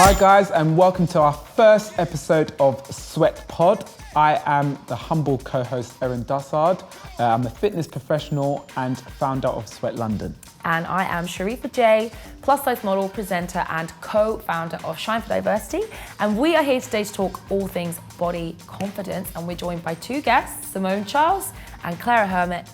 Hi guys, and welcome to our first episode of SWEAT.POD. I am the humble co-host Erin Dussard. I'm a fitness professional and founder of Sweat London. And I am Sharifa J, plus size model, presenter and co-founder of Shine for Diversity. And we are here today to talk all things body confidence. And we're joined by two guests, Simone Charles and Claira Hermet.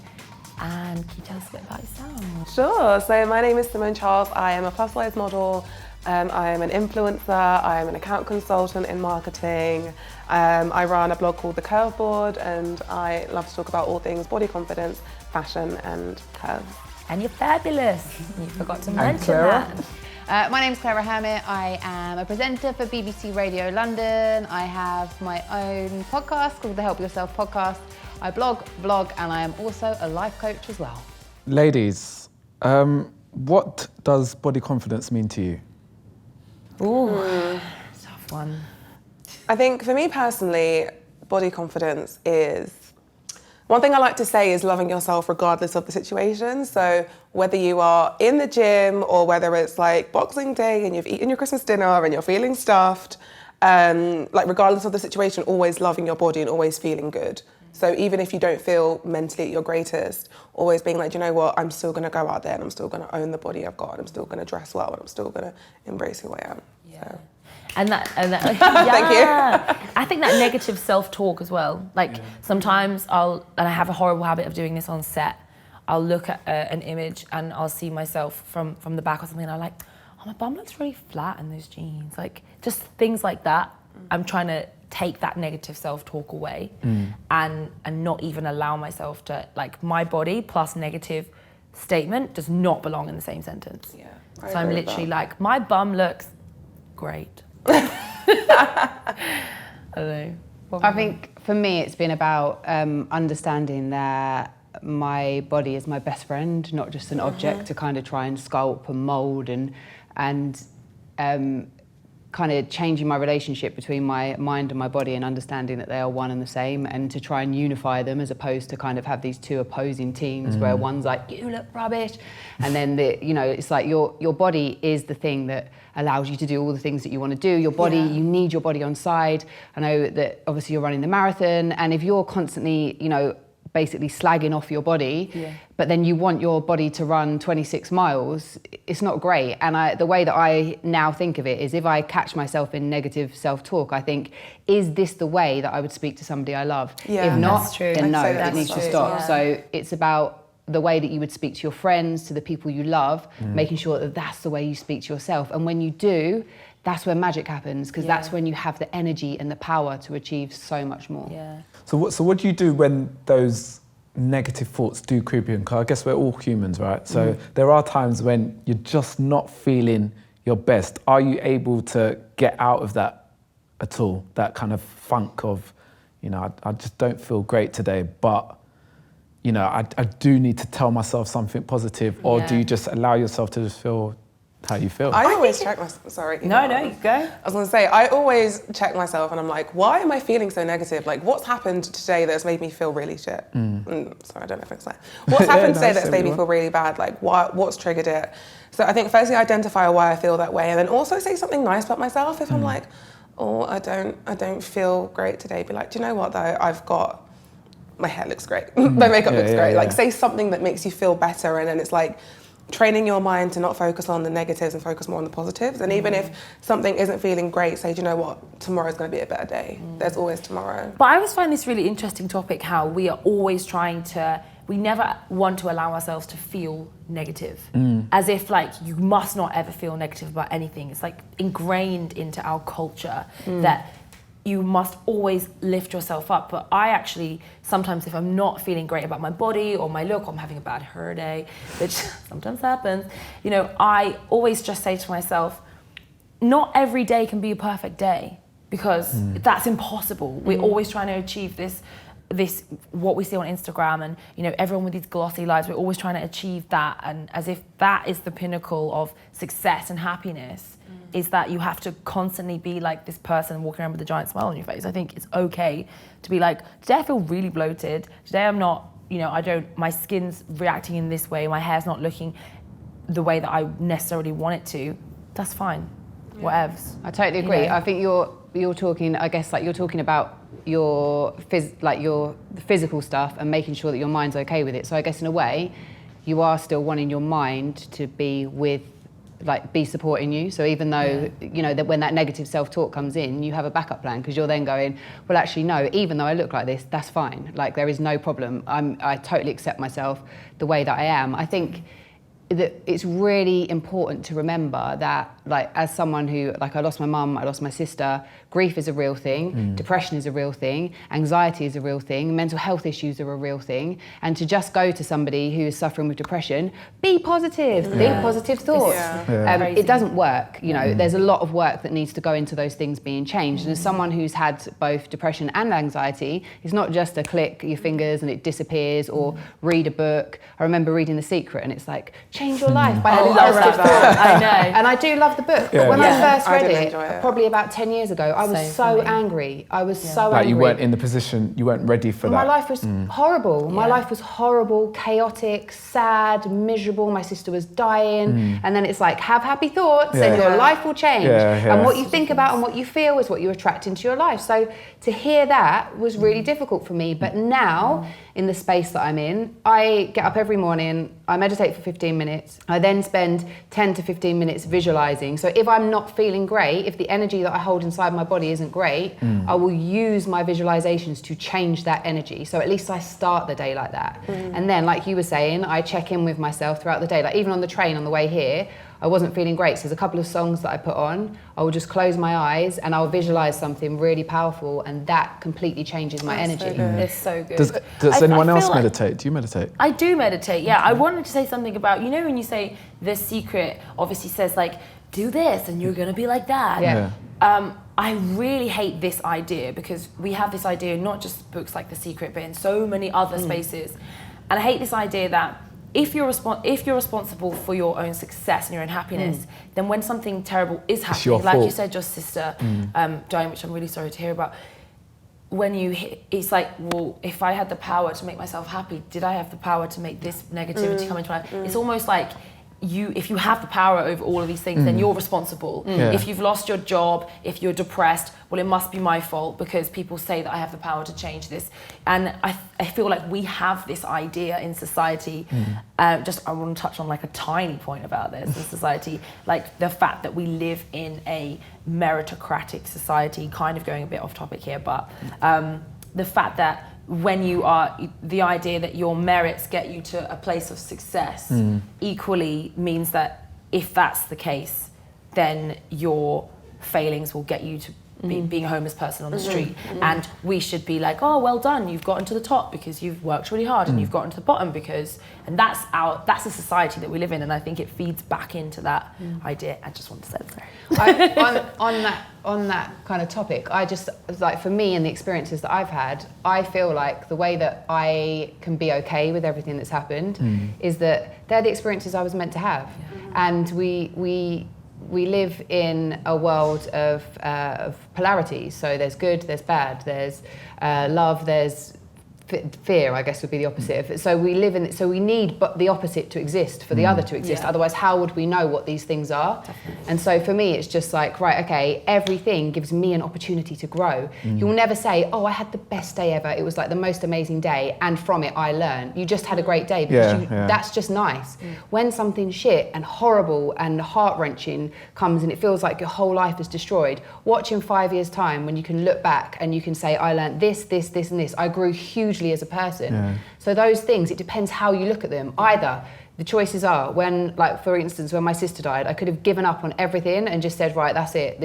And can you tell us a bit about yourself? Sure, so my name is Simone Charles. I am a plus size model. I am an influencer, I am an account consultant in marketing. I run a blog called The Curve Board, and I love to talk about all things body confidence, fashion and curves. And you're fabulous. You forgot to mention Claira? that. My name's Claira Hermet. I am a presenter for BBC Radio London. I have my own podcast called the Help Yourself Podcast. I blog, vlog, and I am also a life coach as well. Ladies, what does body confidence mean to you? Ooh, tough one. I think for me personally, body confidence is, one thing I like to say is loving yourself regardless of the situation. So whether you are in the gym or whether it's like Boxing Day and you've eaten your Christmas dinner and you're feeling stuffed, like regardless of the situation, always loving your body and always feeling good. So even if you don't feel mentally at your greatest, always being like, you know what, I'm still gonna go out there and I'm still gonna own the body I've got and I'm still gonna dress well and I'm still gonna embrace who I am. Yeah. So. And that yeah. Thank you. I think that negative self-talk as well. Like sometimes and I have a horrible habit of doing this on set, I'll look at an image and I'll see myself from the back or something and I'm like, oh, my bum looks really flat in those jeans. Like just things like that. I'm trying to take that negative self-talk away and not even allow myself to, like, my body plus negative statement does not belong in the same sentence. Yeah, so I'm literally like, my bum looks great. I don't know. I think for me it's been about understanding that my body is my best friend, not just an object to kind of try and sculpt and mould and kind of changing my relationship between my mind and my body and understanding that they are one and the same, and to try and unify them as opposed to kind of have these two opposing teams where one's like, you look rubbish, and then it's like your body is the thing that allows you to do all the things that you want to do. Your body, you need your body on side. I know that obviously you're running the marathon, and if you're constantly, basically slagging off your body, but then you want your body to run 26 miles, it's not great. And the way that I now think of it is, if I catch myself in negative self-talk, I think, is this the way that I would speak to somebody I love? Yeah, if not, that's true. then no, That's it needs true. to stop. Yeah. So it's about the way that you would speak to your friends, to the people you love, making sure that that's the way you speak to yourself. And when you do, that's where magic happens, because that's when you have the energy and the power to achieve so much more. Yeah. So what do you do when those negative thoughts do creep in? Because I guess we're all humans, right? So there are times when you're just not feeling your best. Are you able to get out of that at all? That kind of funk of, I just don't feel great today, but I do need to tell myself something positive, or do you just allow yourself to just feel how you feel? I always check myself, sorry. No, you go. I was gonna say, I always check myself and I'm like, why am I feeling so negative? Like, what's happened today that's made me feel really shit? Sorry, I don't know if it's like, what's happened today that's made me feel really bad? Like, what's triggered it? So I think firstly, identify why I feel that way, and then also say something nice about myself. If I'm like, oh, I don't feel great today, be like, do you know what though? My hair looks great. My makeup looks great. Like, say something that makes you feel better, and then it's like, training your mind to not focus on the negatives and focus more on the positives. And even if something isn't feeling great, say, do you know what, tomorrow's going to be a better day. There's always tomorrow. But I always find this really interesting topic, how we are always we never want to allow ourselves to feel negative. As if like you must not ever feel negative about anything. It's like ingrained into our culture that you must always lift yourself up. But I actually, sometimes if I'm not feeling great about my body or my look, or I'm having a bad hair day, which sometimes happens, I always just say to myself, not every day can be a perfect day, because that's impossible. We're always trying to achieve this what we see on Instagram, and everyone with these glossy lives, we're always trying to achieve that, and as if that is the pinnacle of success and happiness. Is that you have to constantly be like this person walking around with a giant smile on your face. I think it's okay to be like, today I feel really bloated. Today I'm not, my skin's reacting in this way. My hair's not looking the way that I necessarily want it to. That's fine. whatevs. I totally agree. You know? I think you're talking, I guess, like you're talking about your physical stuff and making sure that your mind's okay with it. So I guess in a way, you are still wanting your mind to be be supporting you. So even though, you know, that when that negative self-talk comes in, you have a backup plan, because you're then going, well, actually, no, even though I look like this, that's fine. Like, there is no problem. I totally accept myself the way that I am. I think that it's really important to remember that, like, as someone who, like, I lost my mum, I lost my sister, grief is a real thing, depression is a real thing, anxiety is a real thing, mental health issues are a real thing, and to just go to somebody who is suffering with depression, be positive, think positive thoughts. It doesn't work, you know, there's a lot of work that needs to go into those things being changed, and as someone who's had both depression and anxiety, it's not just a click your fingers and it disappears, or read a book. I remember reading The Secret, and it's like, change your life by having positive thoughts. I know. And I do love the book, but when I first read didn't it, enjoy it. probably about 10 years ago, I was Same so for me. angry. I was so Like angry. you weren't in the position, you weren't ready for My that. life was horrible. My life was horrible, chaotic, sad, miserable. My sister was dying. And then it's like, have happy thoughts and your life will change. And what you think about and what you feel is what you attract into your life. So to hear that was really difficult for me. But now, in the space that I'm in, I get up every morning, I meditate for 15 minutes. I then spend 10 to 15 minutes visualizing. So if I'm not feeling great, if the energy that I hold inside my body isn't great, I will use my visualizations to change that energy. So at least I start the day like that. And then, like you were saying, I check in with myself throughout the day. Like even on the train on the way here, I wasn't feeling great. So there's a couple of songs that I put on. I will just close my eyes and I'll visualize something really powerful, and that completely changes my energy. It's so good. Does anyone I else feel like- meditate? Do you meditate? I do meditate, yeah. I wanted to say something about, you know, when you say The Secret obviously says, like, do this and you're going to be like that. Yeah. I really hate this idea, because we have this idea, not just books like The Secret, but in so many other spaces. And I hate this idea that if you're responsible for your own success and your own happiness, then when something terrible is your happening, like you fault. said, your sister dying, which I'm really sorry to hear about, it's like, well, if I had the power to make myself happy, did I have the power to make this negativity come into my life? It's almost like if you have the power over all of these things, then you're responsible. If you've lost your job, if you're depressed, well, it must be my fault because people say that I have the power to change this. And I feel like we have this idea in society. I want to touch on like a tiny point about this in society, like the fact that we live in a meritocratic society, kind of going a bit off topic here, but the fact that when you are, the idea that your merits get you to a place of success equally means that if that's the case, then your failings will get you to being a homeless person on the street. And we should be like, oh, well done, you've gotten to the top because you've worked really hard, and you've gotten to the bottom because, and that's the society that we live in, and I think it feeds back into that idea. I just want to say that. On that kind of topic, I just, like, for me and the experiences that I've had, I feel like the way that I can be okay with everything that's happened is that they're the experiences I was meant to have. And we live in a world of polarities. So there's good, there's bad, there's love, there's fear, I guess would be the opposite of it. So we live in, so we need but the opposite to exist for the other to exist. Otherwise, how would we know what these things are? And so for me, it's just like, right, okay, everything gives me an opportunity to grow. You'll never say, oh, I had the best day ever. It was like the most amazing day, and from it I learned. You just had a great day because that's just nice. When something shit and horrible and heart-wrenching comes and it feels like your whole life is destroyed, watch in 5 years' time when you can look back and you can say, I learned this, this, this, and this. I grew hugely as a person. So those things, it depends how you look at them. Either the choices are when, like for instance, when my sister died, I could have given up on everything and just said, right, that's it.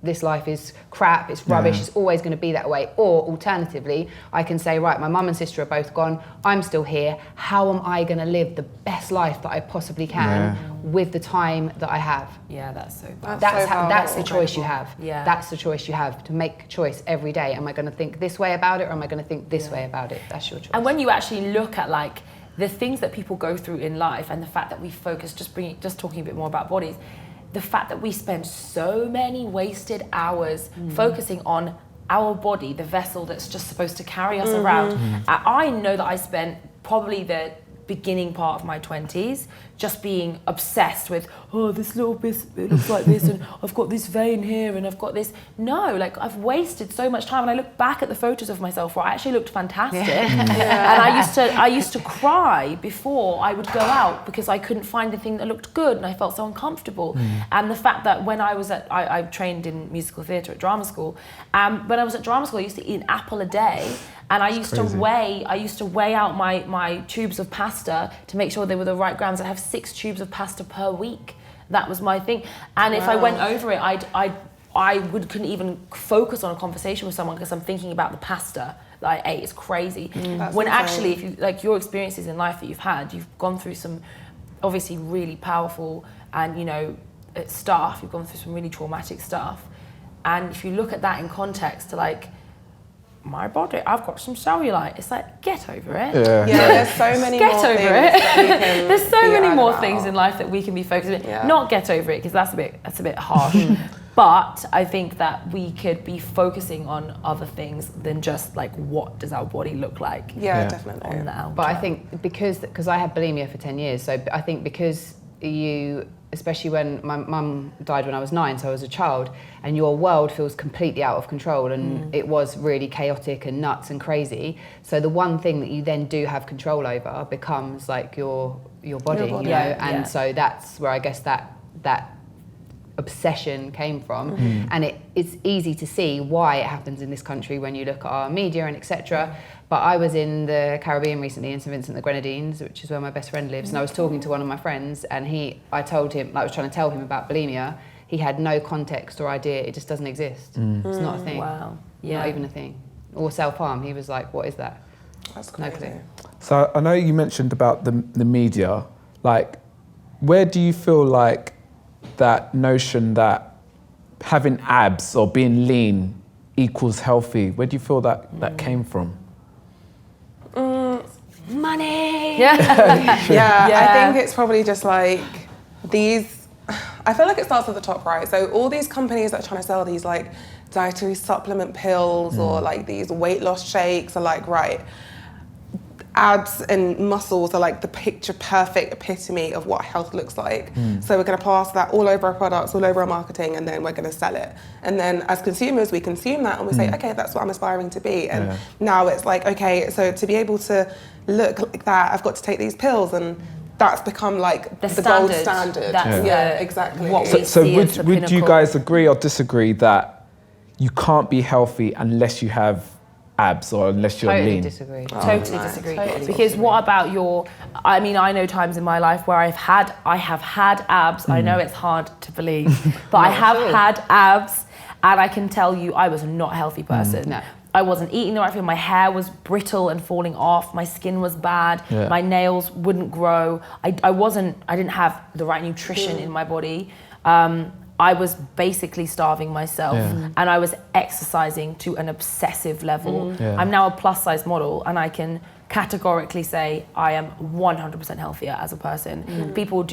This life is crap, it's rubbish, it's always going to be that way. Or alternatively, I can say, right, my mum and sister are both gone, I'm still here. How am I going to live the best life that I possibly can with the time that I have? Yeah, that's so bad. That's the choice you have. Yeah. That's the choice you have, to make a choice every day. Am I going to think this way about it, or am I going to think this way about it? That's your choice. And when you actually look at like the things that people go through in life, and the fact that we focus, just talking a bit more about bodies, the fact that we spend so many wasted hours focusing on our body, the vessel that's just supposed to carry us around. I know that I spent probably the beginning part of my 20s just being obsessed with, oh, this little bit, it looks like this, and I've got this vein here, and I've got this. No, like I've wasted so much time, and I look back at the photos of myself where I actually looked fantastic, and I used to cry before I would go out because I couldn't find anything that looked good, and I felt so uncomfortable. And the fact that when I was I trained in musical theatre at drama school, when I was at drama school, I used to eat an apple a day. And I used to weigh out my tubes of pasta to make sure they were the right grams. I have 6 tubes of pasta per week. That was my thing. And if I went over it, I couldn't even focus on a conversation with someone because I'm thinking about the pasta that I ate. It's crazy. When actually, if you like your experiences in life that you've gone through some obviously really powerful and stuff. You've gone through some really traumatic stuff. And if you look at that in context to like, my body, I've got some cellulite. It's like, get over it. Yeah, there's so many more things that we can There's so many more about. Things in life that we can be focused on. Not get over it, because that's a bit harsh. But I think that we could be focusing on other things than just like, what does our body look like? Yeah, definitely. On the outer. But I think because I had bulimia for 10 years, so I think because especially when my mum died when I was 9, so I was a child, and your world feels completely out of control, and it was really chaotic and nuts and crazy. So the one thing that you then do have control over becomes like your body, and so that's where I guess that obsession came from. And it's easy to see why it happens in this country when you look at our media and etc. But I was in the Caribbean recently, in St Vincent and the Grenadines, which is where my best friend lives, and I was talking to one of my friends, and I told him, I was trying to tell him about bulimia. He had no context or idea. It just doesn't exist. It's not a thing. Wow. Not even a thing. Or self-harm. He was like, what is that? That's crazy. No clue. So I know you mentioned about the media. Like, where do you feel like that notion that having abs or being lean equals healthy, where do you feel that came from? Money. I think it's probably just like I feel like it starts at the top, right? So all these companies that are trying to sell these like dietary supplement pills or like these weight loss shakes are like, right, abs and muscles are like the picture perfect epitome of what health looks like. So we're going to pass that all over our products, all over our marketing, and then we're going to sell it. And then as consumers, we consume that and we say, okay, that's what I'm aspiring to be. And now it's like, okay, so to be able to look like that, I've got to take these pills, and that's become like the gold standard. That's exactly. What we So see as the would you pinnacle. guys agree or disagree that you can't be healthy unless you have abs or unless you're Totally lean? disagree. Totally disagree. Totally Because what about I mean, I know times in my life where I have had abs. I know it's hard to believe, but I have had abs, and I can tell you I was not a healthy person. No. I wasn't eating the right thing. My hair was brittle and falling off. My skin was bad. Yeah. My nails wouldn't grow. I didn't have the right nutrition in my body. I was basically starving myself, and I was exercising to an obsessive level. I'm now a plus size model, and I can categorically say I am 100% healthier as a person. People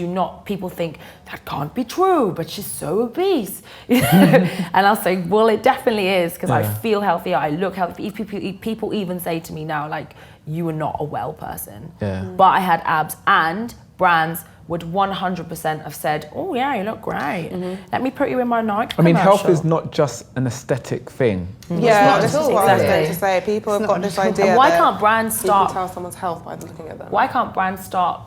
think that can't be true, but she's so obese. And I'll say, well, it definitely is, because I feel healthier, I look healthy. People even say to me now, like, you are not a well person. But I had abs, and brands would 100% have said, oh yeah, you look great. Let me put you in my Nike I mean, health commercial. is not just an aesthetic thing. Yeah, this is what I was Exactly. going to say. People have got this idea And why that can't brands you can start tell someone's health by looking at them. Why can't brands start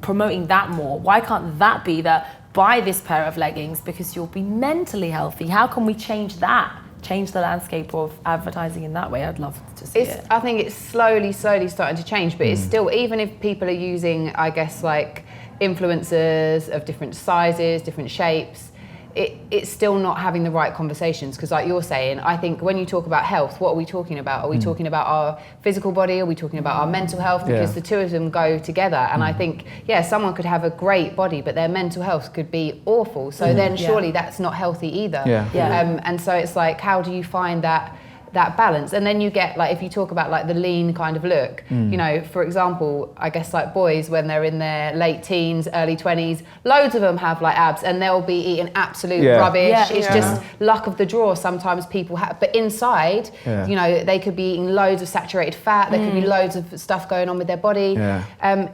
promoting that more? Why can't that be that buy this pair of leggings because you'll be mentally healthy? How can we change that? Change the landscape of advertising in that way? I'd love to see it. I think it's slowly starting to change, but it's still, even if people are using, I guess, like influencers of different sizes, different shapes, it's still not having the right conversations. Because like you're saying, I think when you talk about health, what are we talking about? Are we talking about our physical body? Are we talking about our mental health? Because the two of them go together. And I think, someone could have a great body, but their mental health could be awful. So then surely that's not healthy either. And so it's like, how do you find that that balance. And then you get like, if you talk about like the lean kind of look, you know, for example, I guess like boys when they're in their late teens, early 20s, loads of them have like abs and they'll be eating absolute rubbish. It's just luck of the draw sometimes people have. But inside, you know, they could be eating loads of saturated fat, there could be loads of stuff going on with their body.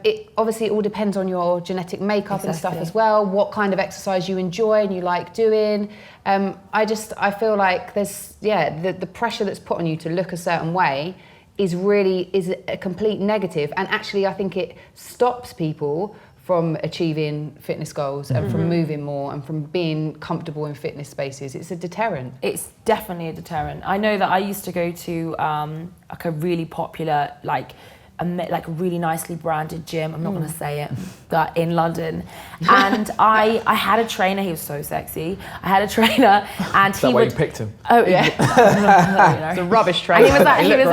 It obviously it all depends on your genetic makeup and stuff as well, what kind of exercise you enjoy and you like doing. I feel like there's, the pressure that's put on you to look a certain way is a complete negative. And actually I think it stops people from achieving fitness goals and from moving more and from being comfortable in fitness spaces. It's a deterrent. It's definitely a deterrent. I know that I used to go to like a really popular, like a really nicely branded gym, I'm not going to say it, but in London. And I had a trainer, he was so sexy. I had a trainer and he you picked him? Oh yeah. It's a rubbish trainer. And he was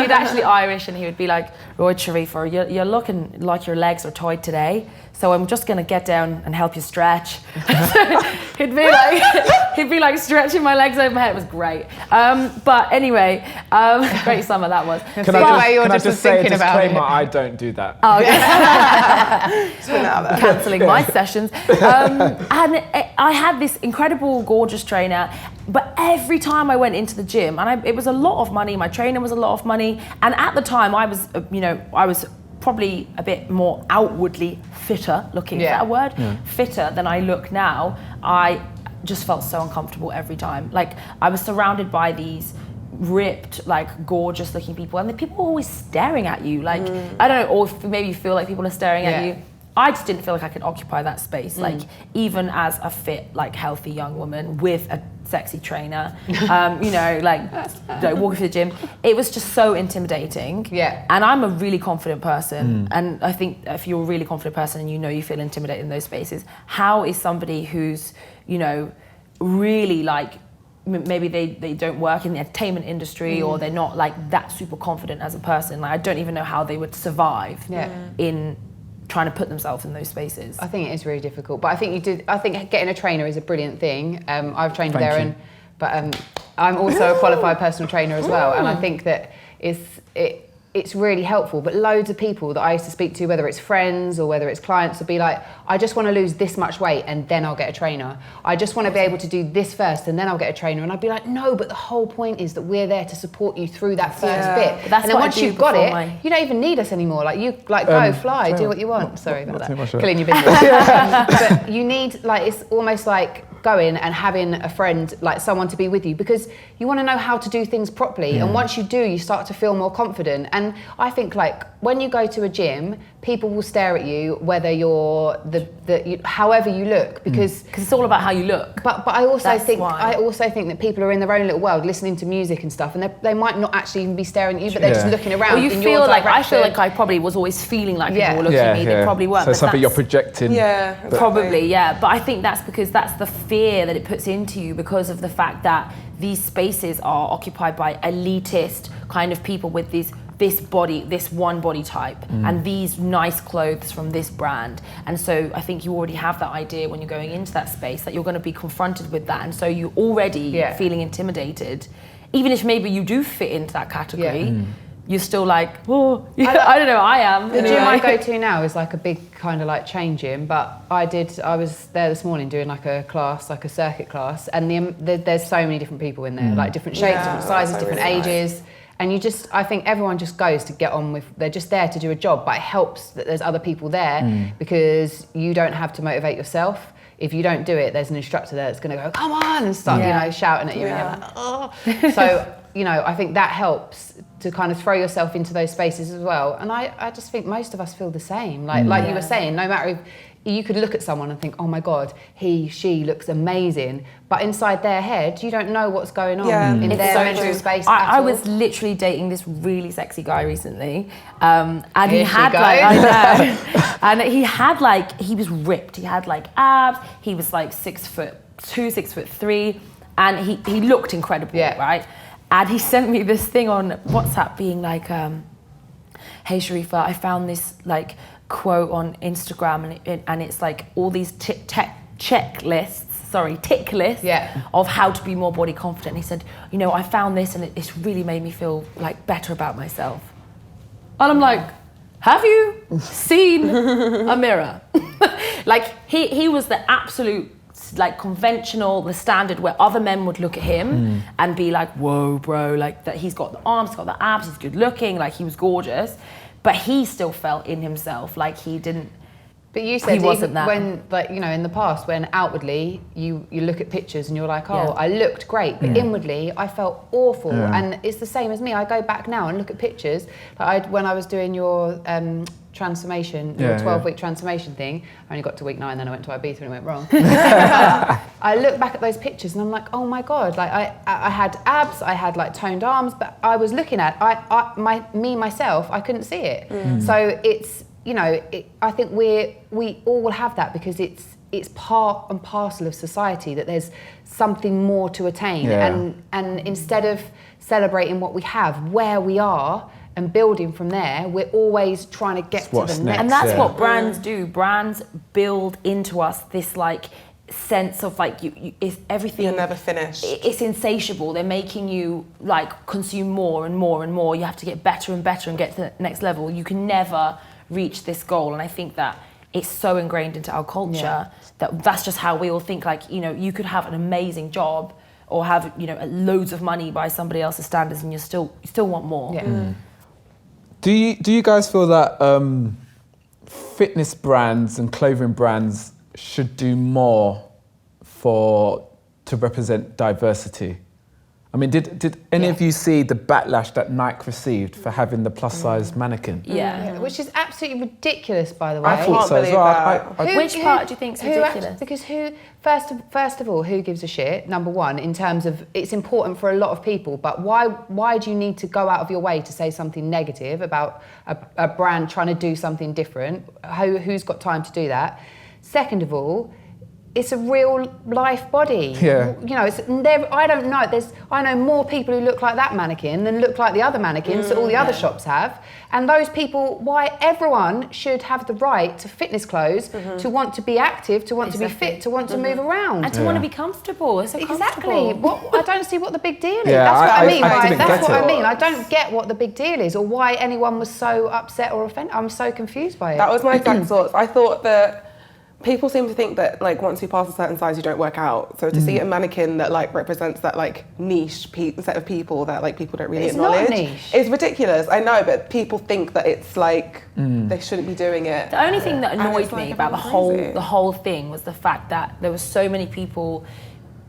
actually Irish and he would be like, Roy Sharifa, you're looking like your legs are tied today. So I'm just gonna get down and help you stretch. he'd be like stretching my legs over my head. It was great. But anyway, great summer that was. Can I just say a disclaimer? I don't do that. Oh, okay. Cancelling my sessions. And I had this incredible, gorgeous trainer. But every time I went into the gym, and it was a lot of money. My trainer was a lot of money, and at the time I was probably a bit more outwardly fitter looking, is that a word? Fitter than I look now. I just felt so uncomfortable every time. Like I was surrounded by these ripped, like gorgeous looking people and the people were always staring at you. Like, I don't know, or maybe you feel like people are staring at you. I just didn't feel like I could occupy that space. Like even as a fit, like healthy young woman with a sexy trainer, walking through the gym, it was just so intimidating. And I'm a really confident person. And I think if you're a really confident person and you feel intimidated in those spaces, how is somebody who's, really like, maybe they don't work in the entertainment industry or they're not like that super confident as a person. Like I don't even know how they would survive in trying to put themselves in those spaces. I think it is really difficult, but I think getting a trainer is a brilliant thing. I've trained with Erin, but I'm also a qualified personal trainer as well, and I think that it's really helpful. But loads of people that I used to speak to, whether it's friends or whether it's clients, would be like, I just want to lose this much weight and then I'll get a trainer. I just want to be able to do this first and then I'll get a trainer. And I'd be like, no, but the whole point is that we're there to support you through that first bit. That's and then once you've got it, you don't even need us anymore. Like you go, fly, do what you want. Sorry about that. Killing your business. But you need, like, it's almost like going and having a friend, like someone to be with you, because you want to know how to do things properly. And once you do, you start to feel more confident. And I think like when you go to a gym, people will stare at you whether you're however you look, because it's all about how you look. But I also think that people are in their own little world listening to music and stuff, and they might not actually even be staring at you, but they're just looking around. Well, I feel like I probably was always feeling like people were looking at me. They probably weren't. So something you're projecting. Probably. But I think that's because that's the fear that it puts into you, because of the fact that these spaces are occupied by elitist kind of people with this one body type and these nice clothes from this brand. And so I think you already have that idea when you're going into that space that you're going to be confronted with that, and so you're already feeling intimidated, even if maybe you do fit into that category. You're still like, oh, I don't know, I am. The gym I go to now is like a big kind of like chain gym, but I was there this morning doing like a class, like a circuit class, and there's so many different people in there, like different shapes, different sizes, different ages. Nice. And I think everyone just goes to get on with, they're just there to do a job, but it helps that there's other people there because you don't have to motivate yourself. If you don't do it, there's an instructor there that's going to go, come on, and start, shouting at you, and you're like, oh. So, I think that helps to kind of throw yourself into those spaces as well. And I just think most of us feel the same. Like you were saying, no matter if you could look at someone and think, oh my God, she looks amazing. But inside their head, you don't know what's going on in their mental space at all. I was literally dating this really sexy guy recently. And he was ripped. He had like abs. He was like 6'2", 6'3", and he looked incredible, right? And he sent me this thing on WhatsApp being like, hey Sharifa, I found this like quote on Instagram and it's like all these tech checklists tick list of how to be more body confident. And he said, you know, I found this and it's really made me feel like better about myself. And I'm like, have you seen a mirror? Like he was the absolute, like, conventional, the standard where other men would look at him and be like, whoa, bro, like that he's got the arms, he's got the abs, he's good looking, like he was gorgeous. But he still felt in himself like he didn't. But you said he wasn't that. When, like, you know, in the past, when outwardly you look at pictures and you're like, oh, I looked great, but inwardly I felt awful. And it's the same as me. I go back now and look at pictures. Like when I was doing your transformation, your 12-week transformation thing, I only got to week 9, then I went to Ibiza and it went wrong. I look back at those pictures and I'm like, oh my God, like I had abs, I had like toned arms, but I was looking at, myself, I couldn't see it. So it's, you know, I think we all have that because it's part and parcel of society that there's something more to attain. And instead of celebrating what we have, where we are, and building from there, we're always trying to get to the next. And that's what brands do. Brands build into us this like sense of like it's everything. You're never finished. It's insatiable. They're making you like consume more and more and more. You have to get better and better and get to the next level. You can never reach this goal. And I think that it's so ingrained into our culture that that's just how we all think. Like, you know, you could have an amazing job or have, you know, loads of money by somebody else's standards and you still want more. Do you guys feel that fitness brands and clothing brands should do more to represent diversity? I mean, did any of you see the backlash that Nike received for having the plus-size mannequin? Which is absolutely ridiculous, by the way. I thought so as well. Which part do you think is ridiculous? Because first of all, who gives a shit? Number one, in terms of it's important for a lot of people, but why do you need to go out of your way to say something negative about a brand trying to do something different? Who's got time to do that? Second of all, it's a real life body. You know, I don't know. I know more people who look like that mannequin than look like the other mannequins that all the other shops have. And those people, why everyone should have the right to fitness clothes, to want to be active, to want to be fit, to want to move around. And to want to be comfortable. It's so comfortable. Exactly. I don't see what the big deal is. That's what I mean. That's what I mean. I don't get what the big deal is or why anyone was so upset or offended. I'm so confused by it. That was my exact thoughts. I thought that people seem to think that like once you pass a certain size you don't work out. So to see a mannequin that like represents that like niche set of people that like people don't really acknowledge, not niche. It's ridiculous. I know, but people think that it's like they shouldn't be doing it. The only thing that annoyed me about the whole thing was the fact that there were so many people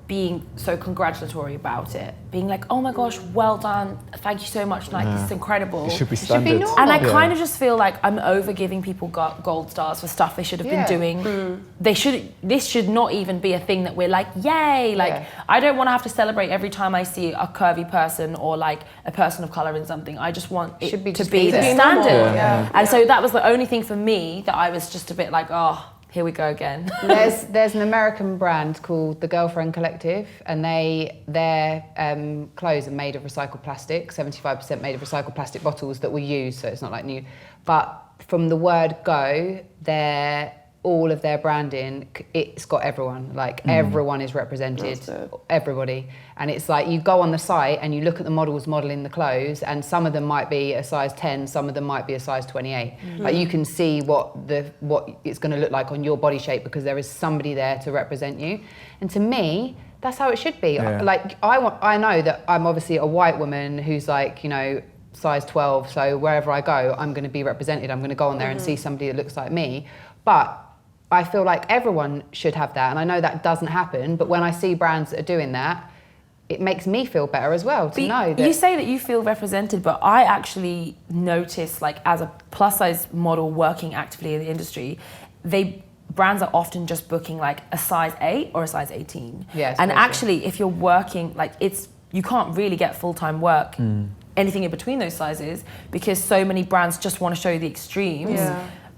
being so congratulatory about it, being like, oh my gosh, well done, thank you so much, Nike, it's incredible. It should be standard. And I kind of just feel like I'm over giving people gold stars for stuff they should have been doing. This should not even be a thing that we're like, yay, like I don't want to have to celebrate every time I see a curvy person or like a person of colour in something. I just want it to be the standard. And so that was the only thing for me that I was just a bit like, oh, here we go again. There's an American brand called the Girlfriend Collective, and their clothes are made of recycled plastic, 75% made of recycled plastic bottles that we use, so it's not like new. But from the word go, all of their branding, it's got everyone. Like everyone is represented, everybody. And it's like you go on the site and you look at the models modelling the clothes, and some of them might be a size 10, some of them might be a size 28. Like you can see what it's going to look like on your body shape because there is somebody there to represent you. And to me, that's how it should be. Like I know that I'm obviously a white woman who's like, you know, size 12, so wherever I go, I'm going to be represented. I'm going to go on there and see somebody that looks like me. But I feel like everyone should have that, and I know that doesn't happen, but when I see brands that are doing that, it makes me feel better as well to know that... You say that you feel represented, but I actually notice, like, as a plus-size model working actively in the industry, brands are often just booking, like, a size 8 or a size 18. Yes, and actually, if you're working, like, you can't really get full-time work, anything in between those sizes, because so many brands just want to show you the extremes.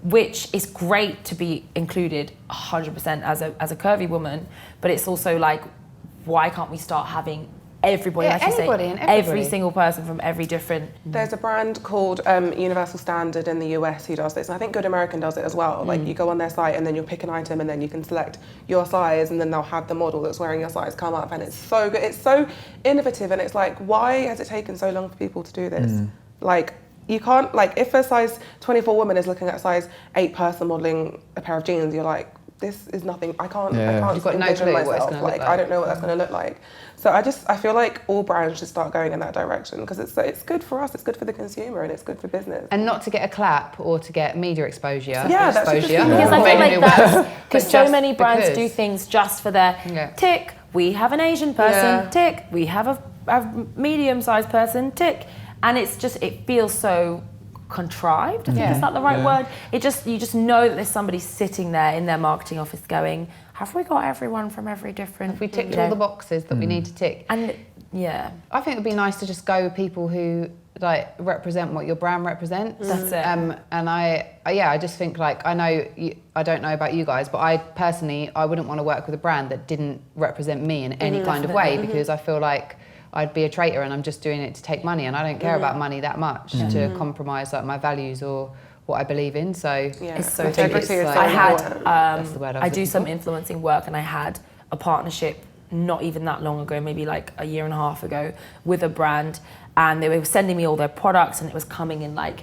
Which is great to be included 100% as a curvy woman, but it's also like, why can't we start having everybody, Yeah, like you say, anybody and everybody. every single person from every different. There's a brand called Universal Standard in the US who does this, and I think Good American does it as well. Like, you go on their site and then you'll pick an item and then you can select your size, and then they'll have the model that's wearing your size come up, and it's so good. It's so innovative, and it's like, why has it taken so long for people to do this? Like, you can't, like, if a size 24 woman is looking at a size 8 person modelling a pair of jeans, you're like, this is nothing. I can't You've got no envision clue what it's myself. gonna look Like, like. I don't know what that's going to look like. So I feel like all brands should start going in that direction, because it's good for us, it's good for the consumer, and it's good for business. And not to get a clap or to get media exposure. Yeah, that's just- Because I feel Maybe like it that's works, because but so just many brands because. do things just for their Yeah. tick. We have an Asian person, Yeah. tick. We have a medium-sized person, tick. And it's just, it feels so contrived. I think is that the right word? You just know that there's somebody sitting there in their marketing office going, have we got everyone from every different? If we ticked you know, all the boxes that we need to tick. and yeah, I think it would be nice to just go with people who like represent what your brand represents. That's it. And I just think, like, I know I don't know about you guys, but I personally wouldn't want to work with a brand that didn't represent me in any kind of way, because I feel like I'd be a traitor and I'm just doing it to take money, and I don't care about money that much to compromise like my values or what I believe in. So It's so integrity is so I had important. that's the word I I was do looking some for. influencing work, and I had a partnership not even that long ago, maybe like a year and a half ago, with a brand, and they were sending me all their products, and it was coming in like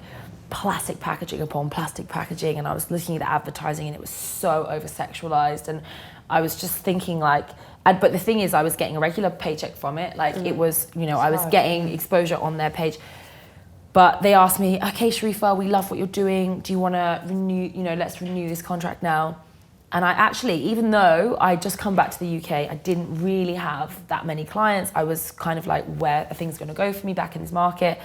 plastic packaging upon plastic packaging, and I was looking at the advertising and it was so over sexualized, and I was just thinking like, but the thing is, I was getting a regular paycheck from it, like it was, you know, I was getting exposure on their page. But they asked me, okay, Sharifa, we love what you're doing. Do you want to renew, you know, let's renew this contract now. And I actually, even though I just come back to the UK, I didn't really have that many clients. I was kind of like, where are things going to go for me back in this market?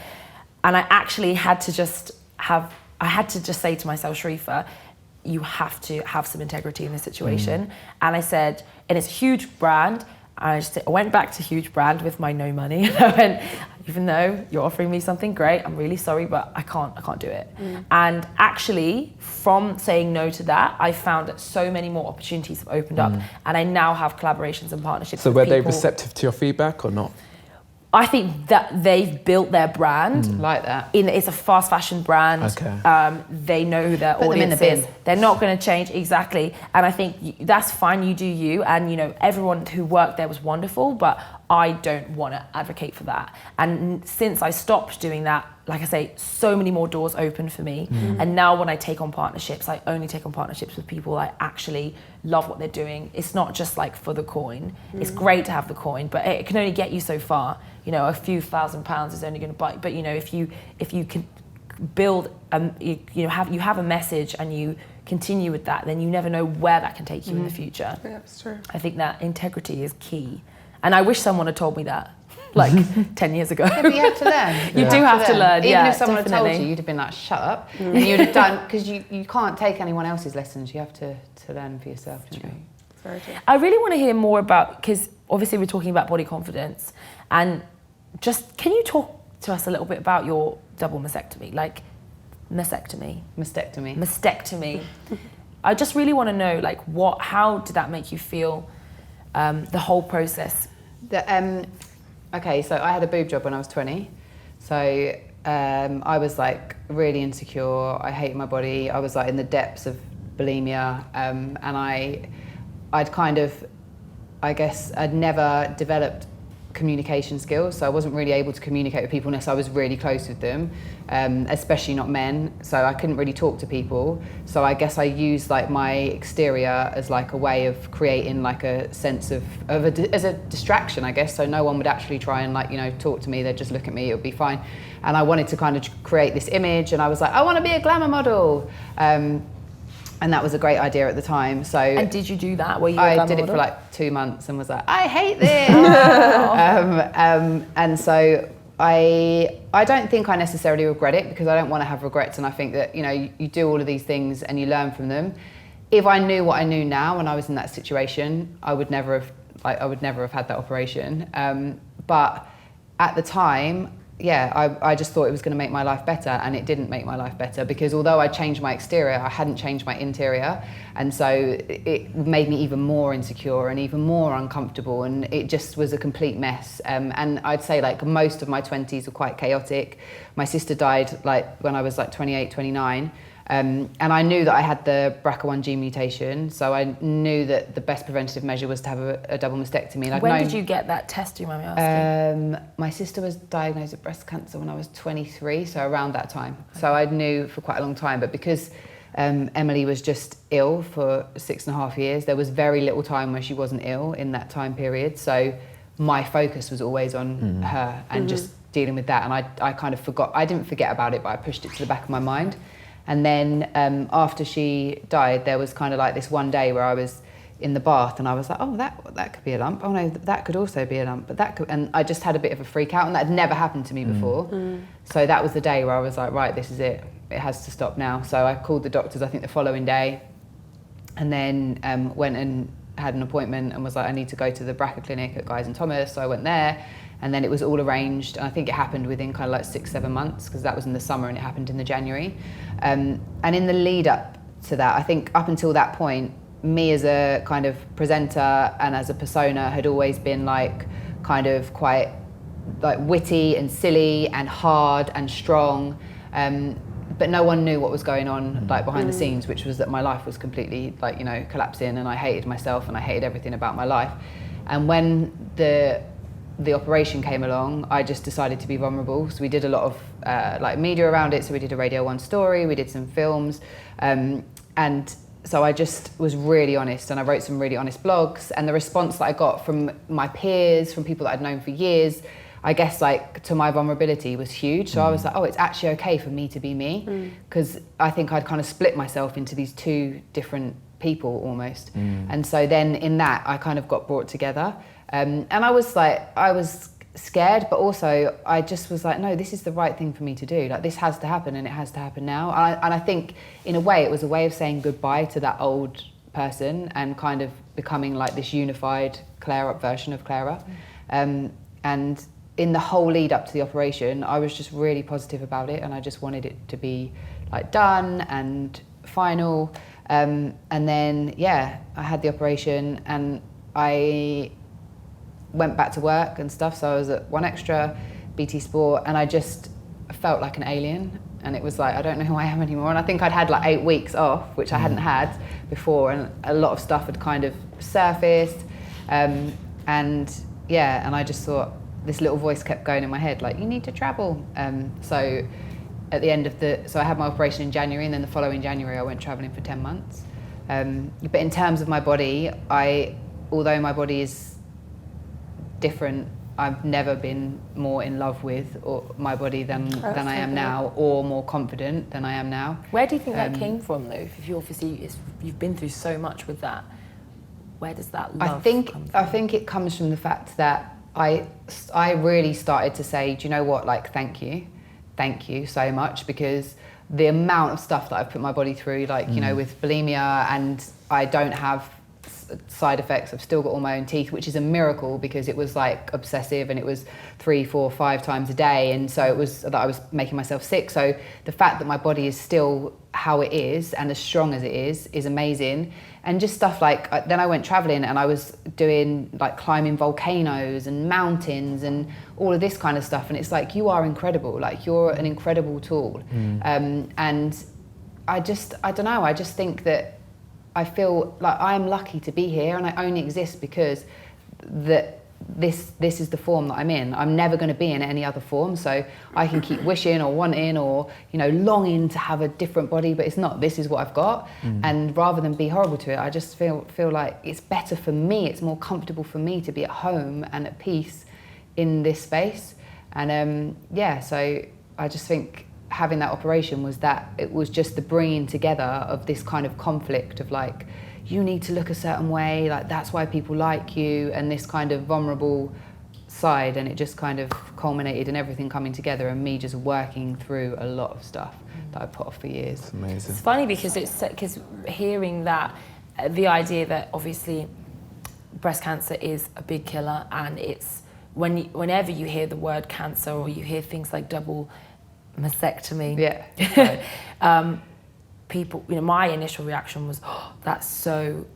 And I actually had to just say to myself, Sharifa, you have to have some integrity in this situation. And I said, and it's a huge brand. I went back to huge brand with my no money. And I went, even though you're offering me something great, I'm really sorry, but I can't do it. And actually, from saying no to that, I found that so many more opportunities have opened up, and I now have collaborations and partnerships So with were people. they receptive to your feedback or not? I think that they've built their brand. like that. It's a fast fashion brand. Okay. They know who their Put them in audience the is. bin. They're not going to change, exactly. And I think that's fine. You do you, and you know everyone who worked there was wonderful. But I don't want to advocate for that. And since I stopped doing that, like I say, so many more doors open for me. And now when I take on partnerships, I only take on partnerships with people I actually love what they're doing. It's not just like for the coin. It's great to have the coin, but it can only get you so far. You know, a few £1,000s is only going to buy. But you know, if you can build, you have a message and you continue with that, then you never know where that can take you in the future. Yeah, it's true. I think that integrity is key, and I wish someone had told me that like 10 years ago. Yeah, but you have to learn. You do have to learn, Even yeah, if someone had told definitely. you, you'd have been like, shut up. And you'd have done, because you can't take anyone else's lessons. You have to learn for yourself. Don't you? It's very true. I really want to hear more about, because obviously we're talking about body confidence, and just can you talk to us a little bit about your double mastectomy, like mastectomy? I just really want to know, like, how did that make you feel, the whole process? Okay, so I had a boob job when I was 20. So I was like really insecure. I hated my body. I was like in the depths of bulimia, and I'd kind of, I guess, I'd never developed communication skills, so I wasn't really able to communicate with people unless I was really close with them, especially not men, so I couldn't really talk to people. So I guess I used like my exterior as like a way of creating like a sense as a distraction, I guess, so no one would actually try and like, you know, talk to me. They'd just look at me, it would be fine. And I wanted to kind of create this image, and I was like, I want to be a glamour model. And that was a great idea at the time. So And did you do that? Were you I did it for like 2 months and was like, I hate this. And so I don't think I necessarily regret it, because I don't want to have regrets. And I think that, you know, you do all of these things and you learn from them. If I knew what I knew now when I was in that situation, I would never have had that operation. But at the time, I just thought it was going to make my life better, and it didn't make my life better, because although I changed my exterior, I hadn't changed my interior, and so it made me even more insecure and even more uncomfortable, and it just was a complete mess. And I'd say like most of my 20s were quite chaotic. My sister died like when I was like 28, 29. And I knew that I had the BRCA1 gene mutation, so I knew that the best preventative measure was to have a double mastectomy. When did you get that test, do you mind me asking? My sister was diagnosed with breast cancer when I was 23, so around that time. So I knew for quite a long time, but because Emily was just ill for 6.5 years, there was very little time where she wasn't ill in that time period. So my focus was always on her and just dealing with that. And I kind of forgot, I didn't forget about it, but I pushed it to the back of my mind. And then after she died, there was kind of like this one day where I was in the bath and I was like, oh, that could be a lump. Oh no, that could also be a lump. But that could, and I just had a bit of a freak out, and that had never happened to me before. So that was the day where I was like, right, this is it. It has to stop now. So I called the doctors, I think the following day, and then went and had an appointment and was like, I need to go to the BRCA clinic at Guy's and Thomas. So I went there. And then it was all arranged, and I think it happened within kind of like 6-7 months, because that was in the summer and it happened in the January. And in the lead up to that, I think up until that point, me as a kind of presenter and as a persona had always been like kind of quite like witty and silly and hard and strong. But no one knew what was going on like behind the scenes, which was that my life was completely like, you know, collapsing, and I hated myself and I hated everything about my life. And when the operation came along, I just decided to be vulnerable. So we did a lot of like media around it. So we did a Radio 1 story, we did some films. And so I just was really honest, and I wrote some really honest blogs, and the response that I got from my peers, from people that I'd known for years, I guess like to my vulnerability was huge. So I was like, oh, it's actually okay for me to be me. Because I think I'd kind of split myself into these two different people almost. And so then in that, I kind of got brought together. And I was scared, but also I just was like, no, this is the right thing for me to do. Like, this has to happen, and it has to happen now. And I think in a way it was a way of saying goodbye to that old person and kind of becoming like this unified Claira version of Claira. And in the whole lead up to the operation, I was just really positive about it, and I just wanted it to be like done and final. And then, yeah, I had the operation and I went back to work and stuff. So I was at 1Extra, BT Sport, and I just felt like an alien. And it was like, I don't know who I am anymore. And I think I'd had like 8 weeks off, which I hadn't had before. And a lot of stuff had kind of surfaced. And yeah, and I just thought, this little voice kept going in my head, like, you need to travel. So at the end of so I had my operation in January, and then the following January I went traveling for 10 months. But in terms of my body, although my body is different, I've never been more in love with my body than I am now, or more confident than I am now. Where do you think that came from, though? If you obviously, you've been through so much with that, where does that love come from? I think it comes from the fact that I really started to say, do you know what, like, thank you so much, because the amount of stuff that I've put my body through, like, you know, with bulimia, and I don't have side effects. I've still got all my own teeth, which is a miracle, because it was like obsessive, and it was 3, 4, 5 times a day, and so it was that I was making myself sick. So the fact that my body is still how it is and as strong as it is amazing. And just stuff like, then I went traveling and I was doing like climbing volcanoes and mountains and all of this kind of stuff, and it's like, you are incredible, like, you're an incredible tool. And I don't know, I just think that I feel like I'm lucky to be here, and I only exist because this is the form that I'm in. I'm never going to be in any other form, so I can keep wishing or wanting or, you know, longing to have a different body, but it's not. This is what I've got, and rather than be horrible to it, I just feel like it's better for me. It's more comfortable for me to be at home and at peace in this space. And yeah, so I just think having that operation was that it was just the bringing together of this kind of conflict of like, you need to look a certain way, like that's why people like you, and this kind of vulnerable side, and it just kind of culminated in everything coming together and me just working through a lot of stuff that I put off for years. It's amazing. It's funny because hearing that, the idea that obviously breast cancer is a big killer, and it's whenever you hear the word cancer or you hear things like double mastectomy, people, my initial reaction was, oh, that's so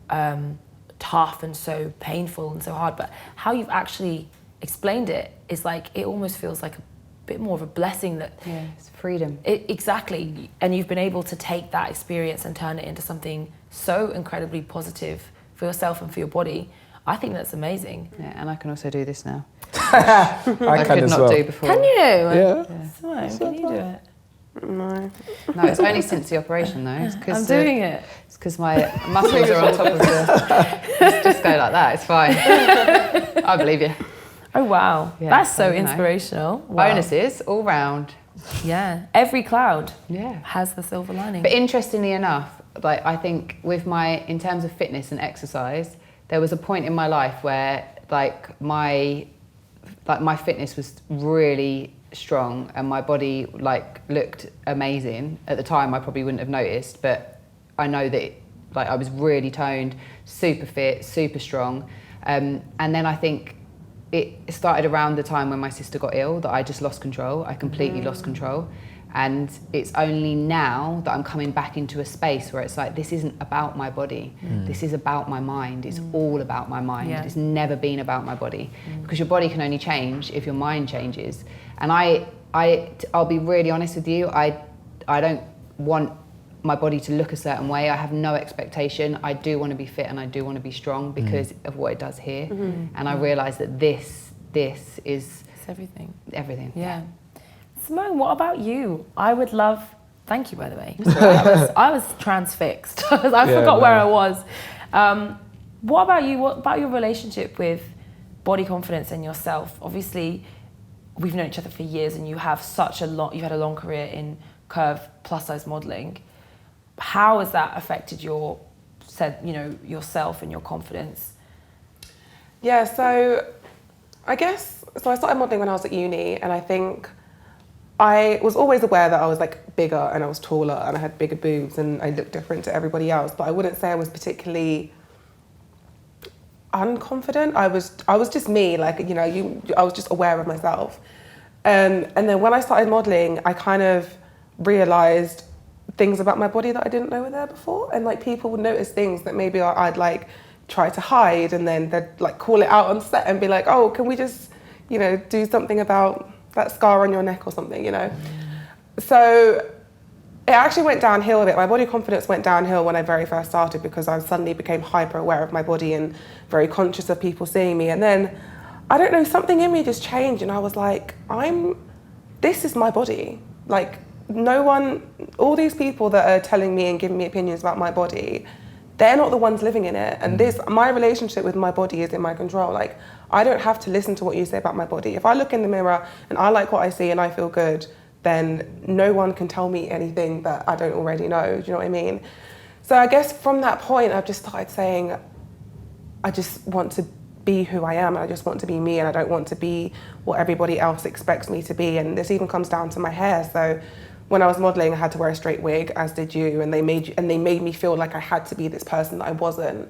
tough and so painful and so hard. But how you've actually explained it is like, it almost feels like a bit more of a blessing that... Yeah, it's freedom. Exactly. And you've been able to take that experience and turn it into something so incredibly positive for yourself and for your body. I think that's amazing. Yeah, and I can also do this now. I could not do before. Can you? Yeah. Simone, can you do it? No. No, it's only since the operation though. It's I'm doing it. It's because my muscles are on top of the... Just go like that, it's fine. I believe you. Oh wow, Yeah, that's so you know. inspirational. Wow. Bonuses all round. Yeah, every cloud Yeah. has the silver lining. But interestingly enough, like I think with in terms of fitness and exercise, there was a point in my life where my fitness was really strong and my body looked amazing. At the time I probably wouldn't have noticed, but I know that I was really toned, super fit, super strong. And then I think it started around the time when my sister got ill that I just lost control. I completely lost control. And it's only now that I'm coming back into a space where it's like, this isn't about my body. This is about my mind. It's all about my mind. Yeah. It's never been about my body. Because your body can only change if your mind changes. And I'll be really honest with you, I don't want my body to look a certain way. I have no expectation. I do want to be fit and I do want to be strong because of what it does here. And I realise that this is... It's everything. Everything. Yeah. Simone, what about you? I would love... Thank you, by the way. I was transfixed. I forgot where I was. What about you? What about your relationship with body confidence and yourself? Obviously, we've known each other for years and you have you've had a long career in curve plus size modelling. How has that affected yourself and your confidence? Yeah, so I started modelling when I was at uni, and I think I was always aware that I was bigger and I was taller and I had bigger boobs and I looked different to everybody else, but I wouldn't say I was particularly unconfident. I was just me, I was just aware of myself. And then when I started modelling, I kind of realised things about my body that I didn't know were there before, and people would notice things that maybe I'd try to hide, and then they'd call it out on set and be like, oh, can we just do something about that scar on your neck or something, So it actually went downhill a bit. My body confidence went downhill when I very first started because I suddenly became hyper aware of my body and very conscious of people seeing me. And then, I don't know, something in me just changed and I was like, this is my body. No one, all these people that are telling me and giving me opinions about my body, they're not the ones living in it. And my relationship with my body is in my control. I don't have to listen to what you say about my body. If I look in the mirror and I like what I see and I feel good, then no one can tell me anything that I don't already know. Do you know what I mean? So I guess from that point, I've just started saying, I just want to be who I am. And I just want to be me, and I don't want to be what everybody else expects me to be. And this even comes down to my hair. So when I was modelling, I had to wear a straight wig, as did you, and they made me feel like I had to be this person that I wasn't.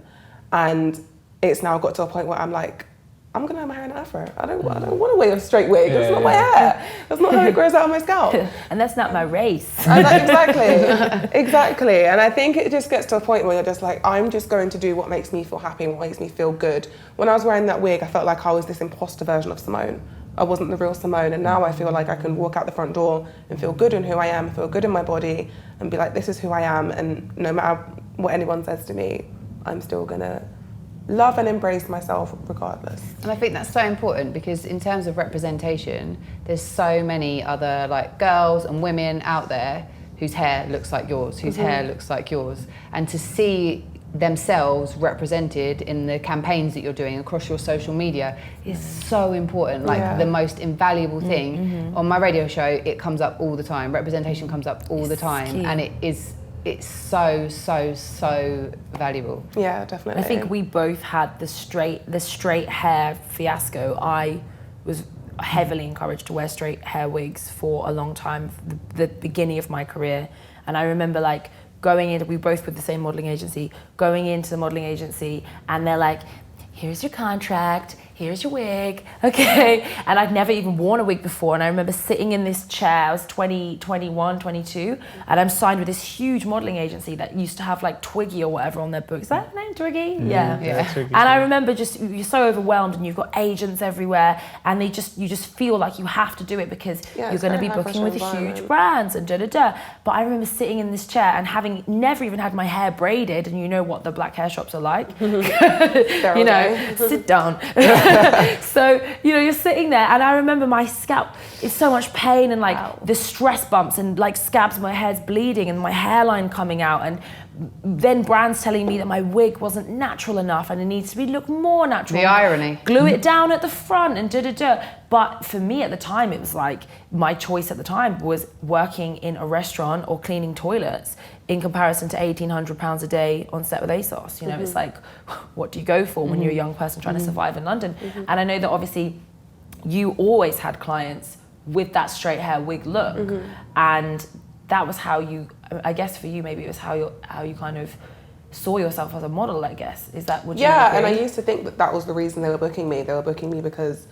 And it's now got to a point where I'm like, I'm gonna have my hair in an afro. I don't want to wear a straight wig. That's not my hair. That's not how it grows out of my scalp. And that's not my race. Exactly. And I think it just gets to a point where you're just like, I'm just going to do what makes me feel happy and what makes me feel good. When I was wearing that wig, I felt like I was this imposter version of Simone. I wasn't the real Simone, and now I feel like I can walk out the front door and feel good in who I am, feel good in my body, and be like, this is who I am, and no matter what anyone says to me, I'm still gonna love and embrace myself regardless. And I think that's so important because in terms of representation, there's so many other girls and women out there whose hair looks like yours, whose hair looks like yours, and to see themselves represented in the campaigns that you're doing across your social media is so important, the most invaluable thing. On my radio show, it comes up all the time. Representation comes up all the time, key. And it's so valuable. Yeah, definitely. I think we both had the straight hair fiasco. I was heavily encouraged to wear straight hair wigs for a long time, the beginning of my career. And I remember going in, we both with the same modelling agency, going into the modelling agency, and they're like, here's your contract, here's your wig, okay? And I'd never even worn a wig before. And I remember sitting in this chair, I was 21, 22, and I'm signed with this huge modeling agency that used to have like Twiggy or whatever on their books. Is that her name, Twiggy? Yeah. Twiggy, And I remember you're so overwhelmed and you've got agents everywhere and you just feel like you have to do it because you're going to be booking with the huge brands and da-da-da. But I remember sitting in this chair and having never even had my hair braided, and you know what the black hair shops are like. You know, sit down. So, you know, you're sitting there and I remember my scalp is so much pain and like the stress bumps and like scabs, my hair's bleeding and my hairline coming out, and then brands telling me that my wig wasn't natural enough and it needs to look more natural. The irony. Glue it down at the front and da-da-da. But for me at the time, it was like, my choice at the time was working in a restaurant or cleaning toilets in comparison to £1,800 a day on set with ASOS. You know, it's like, what do you go for when you're a young person trying to survive in London? And I know that obviously you always had clients with that straight hair wig look. And that was how you, I guess for you, maybe it was how you kind of saw yourself as a model, I guess. Is that what you Yeah, and I used to think that was the reason they were booking me. They were booking me because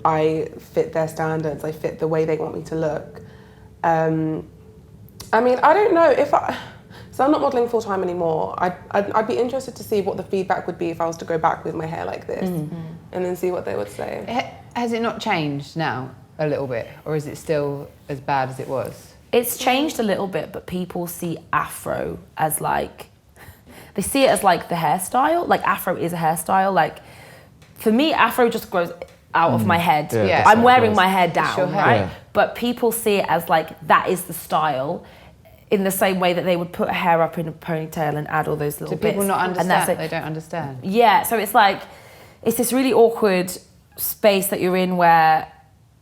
I fit their standards, I fit the way they want me to look. I mean, I don't know if so I'm not modelling full time anymore. I'd be interested to see what the feedback would be if I was to go back with my hair like this and then see what they would say. Has it not changed now a little bit, or is it still as bad as it was? It's changed a little bit, but people see afro as like, they see it as like the hairstyle. Like afro is a hairstyle. Like for me, afro just grows out of my head. Yeah. I'm wearing my hair down, your hair. right? Yeah. But people see it as like, that is the style, in the same way that they would put a hair up in a ponytail and add all those little Do bits. people not And understand? that's They don't understand. Yeah, so it's like, it's this really awkward space that you're in where,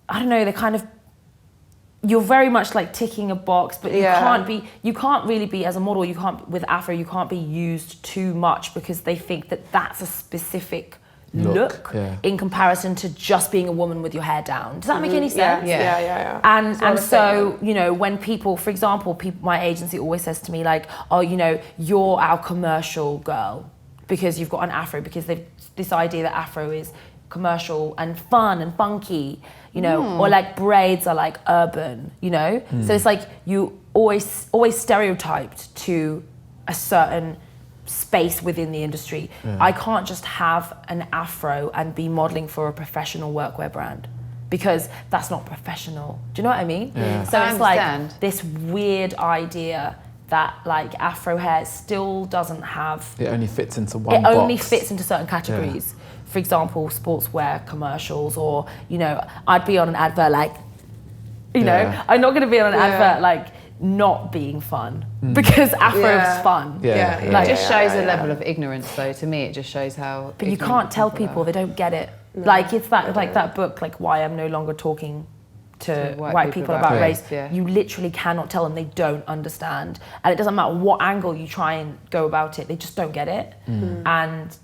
I don't know, they kind of, you're very much like ticking a box, but you can't really be, as a model, with afro, you can't be used too much because they think that that's a specific look in comparison to just being a woman with your hair down. Does that make any sense? Yeah. And so, you know, when people, for example, my agency always says to me like, oh, you know, you're our commercial girl because you've got an afro, because they've this idea that afro is commercial and fun and funky, you know, or like braids are like urban, you know? So it's like you always stereotyped to a certain space within the industry. I can't just have an afro and be modeling for a professional workwear brand because that's not professional. Do you know what I mean? So it's like this weird idea that like afro hair still doesn't have... It only fits into one box. It only box. fits into certain categories. For example, sportswear commercials, or, you know, I'd be on an advert like, you know, I'm not going to be on an advert like not being fun because afro's fun. Like, it just shows a level of ignorance, though. To me, it just shows how. But you can't tell people; they don't get it. Like it's like that book, like Why I'm No Longer Talking to white people about race. You literally cannot tell them; they don't understand, and it doesn't matter what angle you try and go about it; they just don't get it. And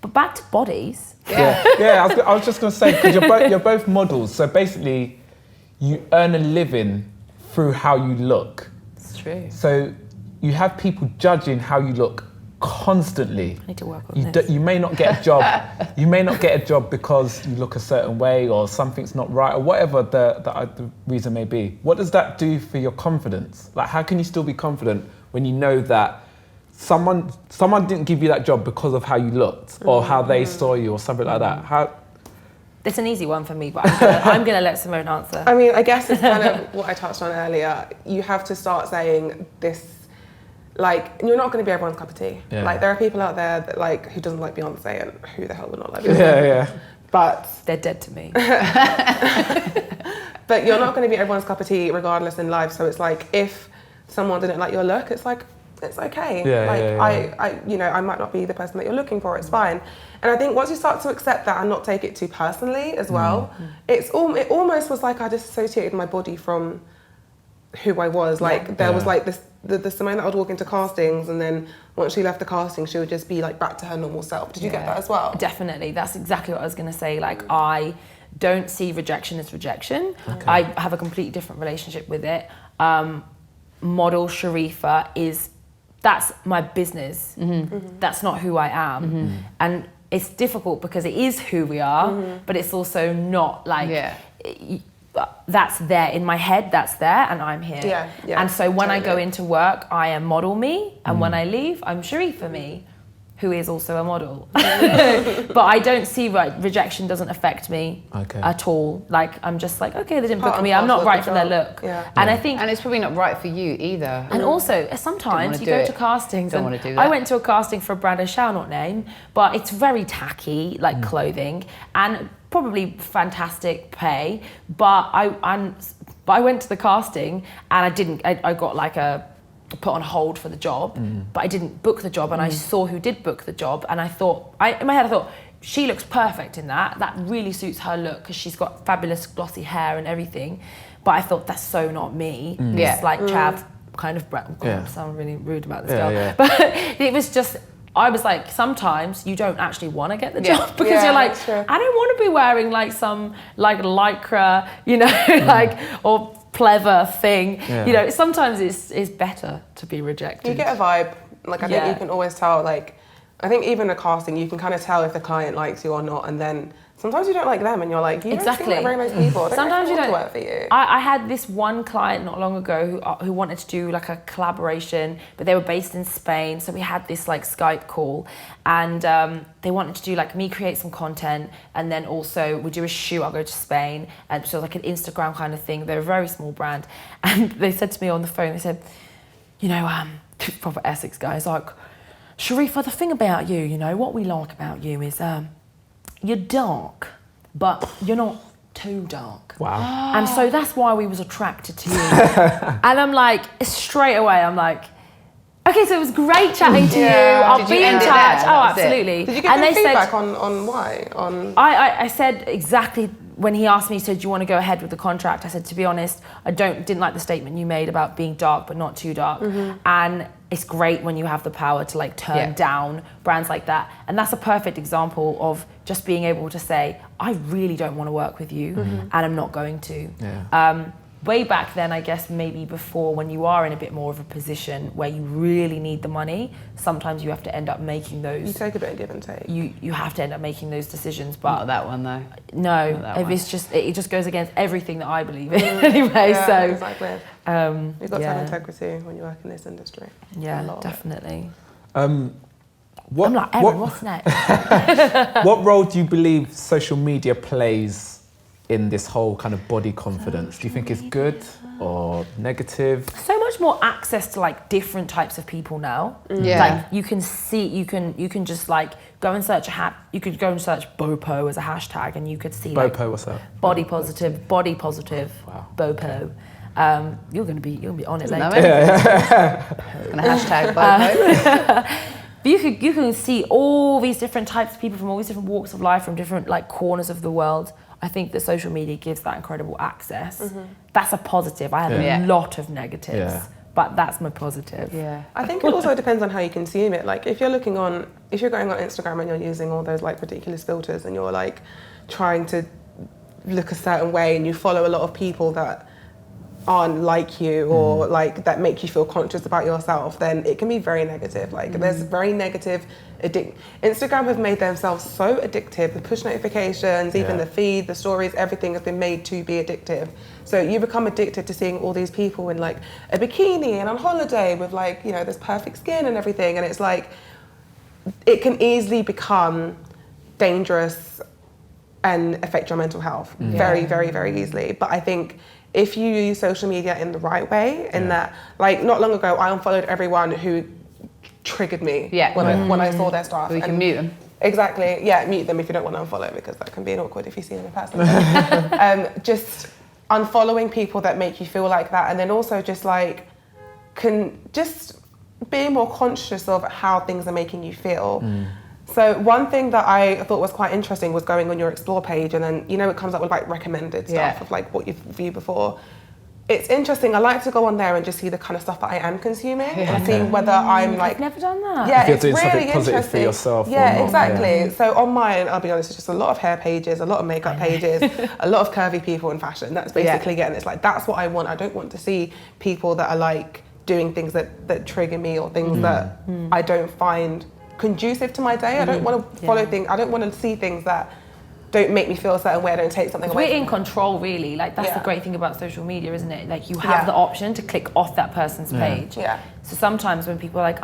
but back to bodies. I was just going to say, because you're both models, so basically you earn a living through how you look. It's true. So you have people judging how you look constantly. I need to work on this. You may not get a job. You may not get a job because you look a certain way or something's not right or whatever the reason may be. What does that do for your confidence? Like, how can you still be confident when you know that someone didn't give you that job because of how you looked or how they saw you or something like that? It's an easy one for me, but I'm gonna let Simone answer. I mean, I guess it's kind of what I touched on earlier. You have to start saying this, like, you're not going to be everyone's cup of tea. Like, there are people out there that like who doesn't like Beyonce, and who the hell would not like Beyonce? But they're dead to me. But you're not going to be everyone's cup of tea regardless in life. So it's like, if someone didn't like your look, it's like, it's okay. I might not be the person that you're looking for. It's fine. And I think once you start to accept that and not take it too personally as well, it almost was like I disassociated my body from who I was. Like there was like this the Simone that I would walk into castings, and then once she left the casting, she would just be like back to her normal self. Did you get that as well? Definitely. That's exactly what I was going to say. Like I don't see rejection as rejection. I have a completely different relationship with it. Model Sharifa that's my business. That's not who I am. And it's difficult because it is who we are, but it's also not like that's there in my head, that's there, and I'm here. And so when I go into work, I am model me, and when I leave, I'm Sharifa me, who is also a model. But I don't see, rejection doesn't affect me at all. Like, I'm just like, okay, they didn't book me, I'm not right for their look. And I think... And it's probably not right for you either. And also, sometimes you go to castings, and I went to a casting for a brand I shall not name, but it's very tacky, like clothing, and probably fantastic pay, but I went to the casting, and I got like put on hold for the job, but I didn't book the job, and I saw who did book the job, and I thought, in my head I thought, she looks perfect in that really suits her look, because she's got fabulous glossy hair and everything, but I thought, that's so not me. It's like Chav kind of, I sound really rude about this girl, but it was just, I was like, sometimes you don't actually want to get the job, because you're like, I don't want to be wearing like some like lycra, you know, like, or pleather thing, you know, sometimes it's better to be rejected. You get a vibe, like I think you can always tell, like, I think even a casting, you can kind of tell if the client likes you or not, and then sometimes you don't like them, and you're like, you don't seem like very nice people. Sometimes you don't work for you. I had this one client not long ago who wanted to do like a collaboration, but they were based in Spain, so we had this like Skype call, and they wanted to do like me create some content, and then also we do a shoot. I'll go to Spain, and so like an Instagram kind of thing. They're a very small brand, and they said to me on the phone, they said, you know, proper Essex guys, like, Sharifa, the thing about you, you know, what we like about you is you're dark, but you're not too dark. Wow. And so that's why we was attracted to you. And I'm like, straight away, I'm like, okay, so it was great chatting to you. I'll be in touch. Oh, absolutely. Did you get any feedback on why? I said exactly when he asked me, so do you want to go ahead with the contract? I said, to be honest, I didn't like the statement you made about being dark but not too dark. And it's great when you have the power to like turn down brands like that. And that's a perfect example of just being able to say, I really don't want to work with you, and I'm not going to. Way back then, I guess maybe before, when you are in a bit more of a position where you really need the money, sometimes you have to end up making those. You take a bit of give and take. You have to end up making those decisions, but not that one though. No, it's just it just goes against everything that I believe in anyway. Yeah, so exactly. You've got to have integrity when you work in this industry. Yeah, definitely. I'm like, Erin, what's next? What role do you believe social media plays in this whole kind of body confidence? Do you think it's good or negative? So much more access to like different types of people now. Like you can see, you can just like go and search you could go and search BOPO as a hashtag, and you could see BOPO, what's that? Body positive, BOPO. You're gonna be on it later. Gonna hashtag BOPO. But you can see all these different types of people from all these different walks of life, from different like corners of the world. I think that social media gives that incredible access. That's a positive. I have a lot of negatives, but that's my positive. I think it also depends on how you consume it. Like if you're going on Instagram and you're using all those like ridiculous filters, and you're like trying to look a certain way, and you follow a lot of people that aren't like you, or like that make you feel conscious about yourself, then it can be very negative. Like there's very negative Instagram have made themselves so addictive. The push notifications, even the feed, the stories, everything has been made to be addictive. So you become addicted to seeing all these people in like a bikini and on holiday with like, you know, this perfect skin and everything, and it's like it can easily become dangerous and affect your mental health very, very, very easily. But I think if you use social media in the right way, in that, like not long ago, I unfollowed everyone who triggered me when I saw their stuff. We can mute them. Exactly, mute them if you don't want to unfollow, because that can be awkward if you see them in person. Just unfollowing people that make you feel like that, and then also just like just being more conscious of how things are making you feel. So one thing that I thought was quite interesting was going on your explore page, and then, you know, it comes up with like recommended stuff of like what you've viewed before. It's interesting. I like to go on there and just see the kind of stuff that I am consuming and see whether I'm like... I've never done that. Yeah, if you're it's doing really something positive interesting for yourself. Yeah, exactly. So on mine, I'll be honest, it's just a lot of hair pages, a lot of makeup pages, a lot of curvy people in fashion. That's basically it. And it's like, that's what I want. I don't want to see people that are like doing things that trigger me, or things that I don't find conducive to my day. I don't want to follow things. I don't want to see things that don't make me feel a certain way. I don't take something away. We're in control, really. Like that's the great thing about social media, isn't it? Like you have the option to click off that person's page. Yeah. So sometimes when people are like,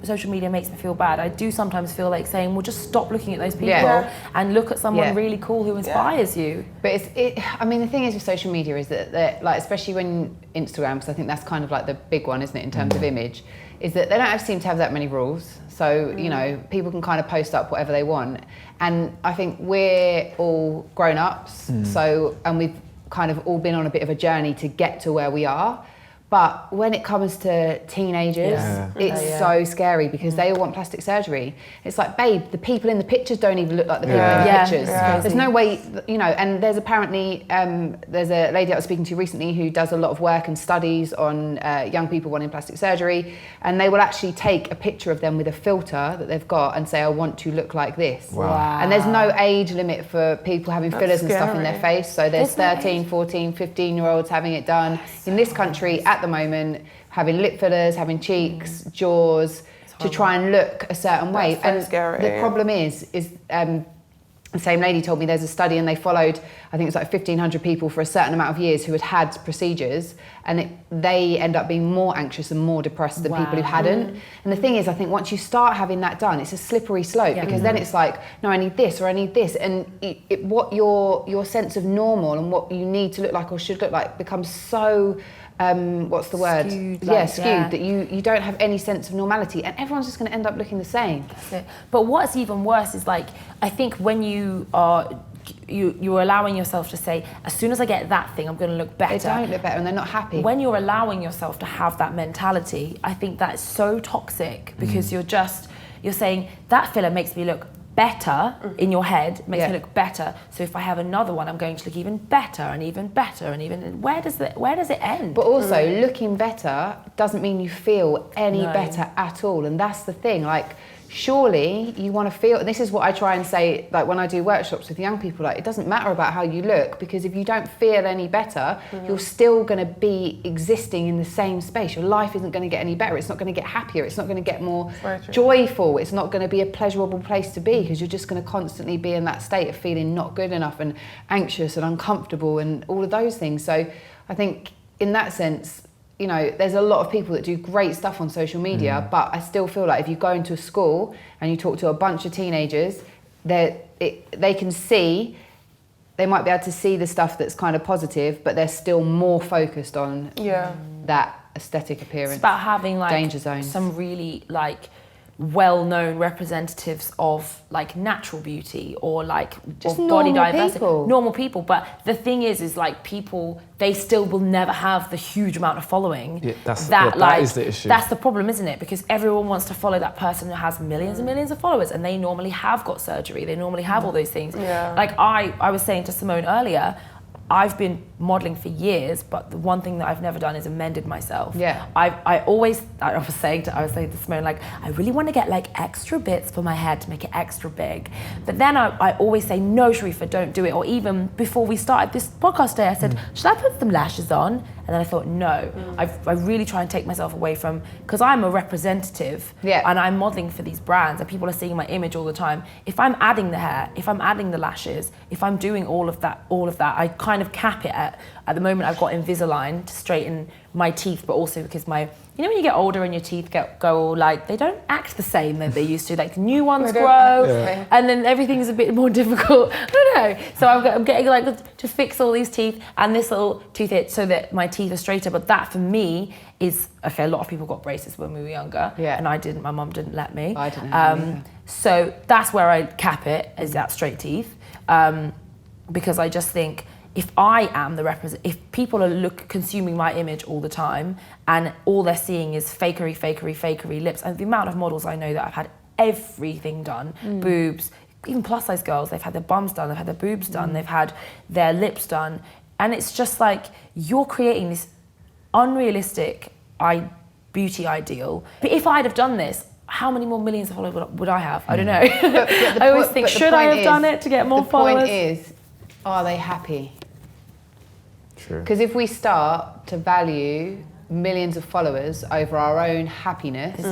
social media makes me feel bad, I do sometimes feel like saying, well, just stop looking at those people and look at someone really cool who inspires you. But I mean, the thing is with social media is that like, especially when Instagram, because I think that's kind of like the big one, isn't it, in terms of image, is that they don't seem to have that many rules. So, you know, people can kind of post up whatever they want. And I think we're all grown-ups, and we've kind of all been on a bit of a journey to get to where we are. But when it comes to teenagers, it's so scary because they all want plastic surgery. It's like, babe, the people in the pictures don't even look like the people in the pictures. There's no way, you know, and there's apparently, there's a lady I was speaking to recently who does a lot of work and studies on young people wanting plastic surgery, and they will actually take a picture of them with a filter that they've got and say, I want to look like this. Wow. And there's no age limit for people having fillers and stuff in their face. So there's 13, 14, 15-year-olds having it done. In this country, at the moment, having lip fillers, having cheeks, jaws, to try and look a certain way. So and scary. the problem is the same lady told me there's a study and they followed, I think it's like 1,500 people for a certain amount of years who had procedures, and they end up being more anxious and more depressed than people who hadn't. And the thing is, I think once you start having that done, it's a slippery slope because then it's like, no, I need this or I need this. And what your sense of normal and what you need to look like or should look like becomes so... what's the word? Skewed, skewed, that you don't have any sense of normality and everyone's just going to end up looking the same. That's it. But what's even worse is like, I think when you're allowing yourself to say, as soon as I get that thing, I'm going to look better. They don't look better and they're not happy. When you're allowing yourself to have that mentality, I think that's so toxic because you're saying that filler makes me look better in your head, makes me look better. So if I have another one, I'm going to look even better and even better and even. Where does it end? But also, looking better doesn't mean you feel any better at all, and that's the thing. Like, surely you want to feel. And this is what I try and say. Like when I do workshops with young people, like it doesn't matter about how you look because if you don't feel any better, you're still going to be existing in the same space. Your life isn't going to get any better. It's not going to get happier. It's not going to get more joyful. It's not going to be a pleasurable place to be because you're just going to constantly be in that state of feeling not good enough and anxious and uncomfortable and all of those things. So I think in that sense, you know, there's a lot of people that do great stuff on social media, but I still feel like if you go into a school and you talk to a bunch of teenagers, they can see, they might be able to see the stuff that's kind of positive, but they're still more focused on that aesthetic appearance. It's about having like danger zones. Some really like well-known representatives of like natural beauty or like just or body diversity, people. Normal people. But the thing is like people, they still will never have the huge amount of following. Yeah, that is the issue. That's the problem, isn't it? Because everyone wants to follow that person who has millions and millions of followers, and they normally have got surgery. They normally have all those things. Yeah. Like I was saying to Simone earlier, I've been modelling for years, but the one thing that I've never done is amended myself. Yeah. I was saying to Simone, like, I really want to get like extra bits for my head to make it extra big. But then I always say, no, Sharifa, don't do it. Or even before we started this podcast today, I said, should I put some lashes on? And then I thought, no. I really try and take myself away from, because I'm a representative and I'm modelling for these brands and people are seeing my image all the time. If I'm adding the hair, if I'm adding the lashes, if I'm doing all of that, I kind of cap it at the moment. I've got Invisalign to straighten my teeth, but also because you know when you get older and your teeth go all like, they don't act the same that they used to, like new ones grow and then everything's a bit more difficult. I don't know. So I'm getting like to fix all these teeth and this little tooth hit so that my teeth are straighter. But that for me is, okay, a lot of people got braces when we were younger and I didn't, my mum didn't let me. I didn't either. So that's where I cap it, is that straight teeth. Because I just think, if I am if people are consuming my image all the time and all they're seeing is fakery lips, and the amount of models I know that have had everything done, boobs, even plus size girls, they've had their bums done, they've had their boobs done, they've had their lips done, and it's just like you're creating this unrealistic beauty ideal. But if I'd have done this, how many more millions of followers would I have? I don't know. I always think, should I have done it to get more followers? The point is, are they happy? True. Because if we start to value millions of followers over our own happiness,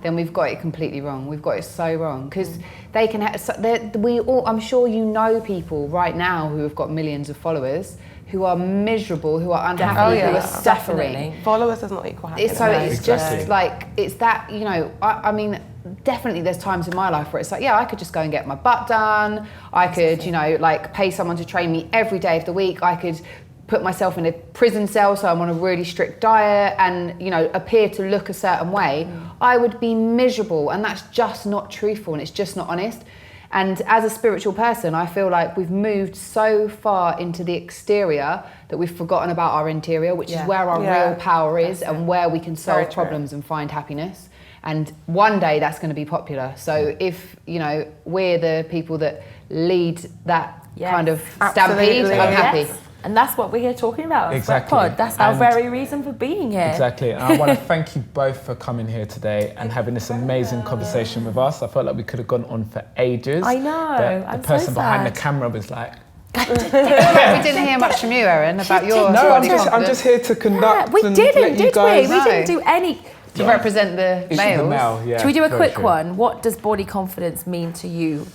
then we've got it completely wrong. We've got it so wrong, because they can I'm sure you know people right now who have got millions of followers who are miserable, who are unhappy, who are suffering. Definitely. Followers does not equal happiness. It's just like, it's that, you know, I mean, definitely there's times in my life where it's like, yeah, I could just go and get my butt done. I could, you know, like pay someone to train me every day of the week. I could put myself in a prison cell so I'm on a really strict diet and, you know, appear to look a certain way. I would be miserable, and that's just not truthful, and it's just not honest. And as a spiritual person, I feel like we've moved so far into the exterior that we've forgotten about our interior, which is where our real power is and where we can solve problems and find happiness. And one day that's going to be popular. So if, you know, we're the people that lead that kind of stampede, I'm happy. Yes. And that's what we're here talking about. Exactly. SWEATPOD. That's our very reason for being here. Exactly. And I want to thank you both for coming here today and having this amazing conversation with us. I felt like we could have gone on for ages. I know. But the person behind the camera was like... We didn't hear much from you, Erin, about your No, I'm just here to conduct. We didn't, did we? We No. didn't do any... to represent the males. The male, yeah. Should we do a very quick true. one? What does body confidence mean to you?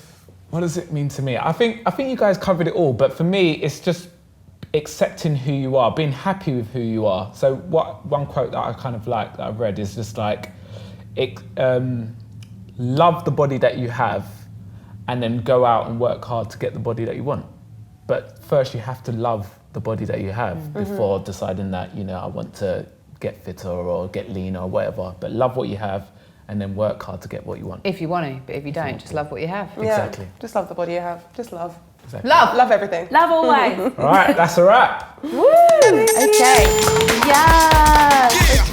What does it mean to me? I think you guys covered it all, but for me, it's just accepting who you are, being happy with who you are. So one quote that I kind of like that I've read is just like, love the body that you have, and then go out and work hard to get the body that you want. But first you have to love the body that you have before deciding that, you know, I want to get fitter or get leaner or whatever. But love what you have and then work hard to get what you want. If you want to, but if you don't, just love what you have. Exactly. Just love the body you have. Just love. Exactly. Love everything. Love always. All right, that's a wrap. Woo! Okay. Yes.